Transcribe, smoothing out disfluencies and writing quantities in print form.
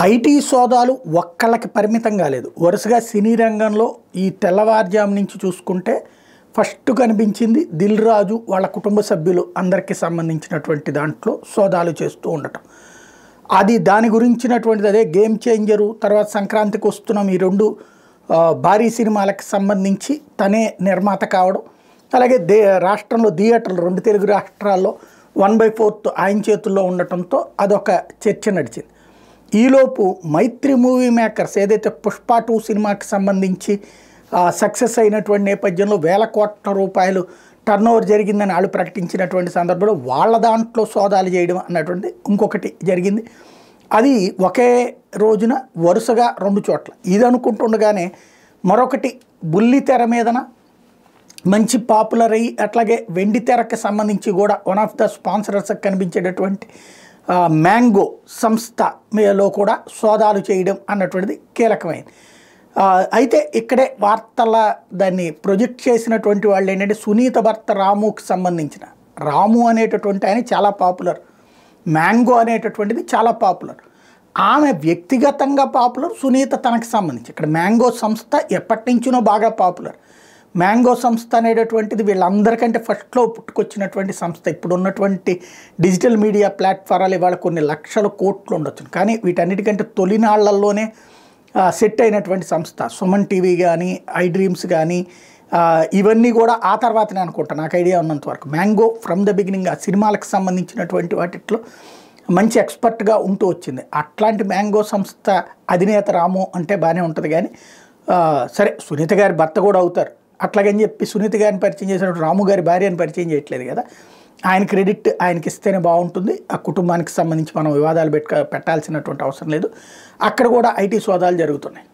IT సోదాలు ఒక్కళ్ళకి పరిమితం కాలేదు. వరుసగా సినీ రంగంలో ఈ తెల్లవారుజాము నుంచి చూసుకుంటే ఫస్ట్ కనిపించింది దిల్ రాజు వాళ్ళ కుటుంబ సభ్యులు అందరికీ సంబంధించినటువంటి దాంట్లో సోదాలు చేస్తూ ఉండటం. అది దాని గురించినటువంటిది అదే గేమ్ చేంజరు. తర్వాత సంక్రాంతికి వస్తున్నాం ఈ రెండు భారీ సినిమాలకు సంబంధించి తనే నిర్మాత కావడం, అలాగే రాష్ట్రంలో థియేటర్లు రెండు తెలుగు రాష్ట్రాల్లో 1/4 ఆయన చేతుల్లో ఉండటంతో అదొక చర్చ నడిచింది. ఈలోపు మైత్రి మూవీ మేకర్స్ ఏదైతే పుష్ప 2 సినిమాకి సంబంధించి సక్సెస్ అయినటువంటి నేపథ్యంలో వేల కోట్ల రూపాయలు టర్నోవర్ జరిగిందని వాళ్ళు ప్రకటించినటువంటి సందర్భంలో వాళ్ళ దాంట్లో సోదాలు చేయడం అన్నటువంటి ఇంకొకటి జరిగింది. అది ఒకే రోజున వరుసగా 2 చోట్ల. ఇది అనుకుంటుండగానే మరొకటి బుల్లి తెర మీదన మంచి పాపులర్ అయ్యి అట్లాగే వెండి తెరకి సంబంధించి కూడా వన్ ఆఫ్ ద స్పాన్సరర్స్ కనిపించేటటువంటి మ్యాంగో సంస్థలో కూడా సోదాలు చేయడం అన్నటువంటిది కీలకమైంది. అయితే ఇక్కడే వార్తల దాన్ని ప్రొజెక్ట్ చేసినటువంటి వాళ్ళు ఏంటంటే సునీత భర్త రాముకి సంబంధించిన రాము అనేటటువంటి ఆయన చాలా పాపులర్, మ్యాంగో అనేటటువంటిది చాలా పాపులర్. ఆమె వ్యక్తిగతంగా పాపులర్, సునీత తనకు సంబంధించి. ఇక్కడ మ్యాంగో సంస్థ ఎప్పటి నుంచినో బాగా పాపులర్. మ్యాంగో సంస్థ అనేటటువంటిది వీళ్ళందరికంటే ఫస్ట్లో పుట్టుకొచ్చినటువంటి సంస్థ. ఇప్పుడు ఉన్నటువంటి డిజిటల్ మీడియా ప్లాట్ఫారాలు ఇవాళ కొన్ని లక్షల కోట్లు ఉండొచ్చు, కానీ వీటన్నిటికంటే తొలినాళ్లలోనే సెట్ అయినటువంటి సంస్థ. సుమన్ టీవీ కానీ ఐ డ్రీమ్స్ కానీ ఇవన్నీ కూడా ఆ తర్వాతనే అనుకుంటా నాకు ఐడియా ఉన్నంత వరకు. మ్యాంగో ఫ్రమ్ ద బిగినింగ్ ఆ సినిమాలకు సంబంధించినటువంటి వాటిట్లో మంచి ఎక్స్పర్ట్గా ఉంటూ వచ్చింది. అట్లాంటి మ్యాంగో సంస్థ అధినేత రాము అంటే బాగానే ఉంటుంది, కానీ సరే సునీత గారి భర్త కూడా అవుతారు. అట్లాగని చెప్పి సునీత గారిని పరిచయం చేసినప్పుడు రాము గారి భార్యని పరిచయం చేయట్లేదు కదా. ఆయన క్రెడిట్ ఆయనకి ఇస్తేనే బాగుంటుంది. ఆ కుటుంబానికి సంబంధించి మనం వివాదాలు పెట్టాల్సినటువంటి అవసరం లేదు. అక్కడ కూడా ఐటీ సోదాలు జరుగుతున్నాయి.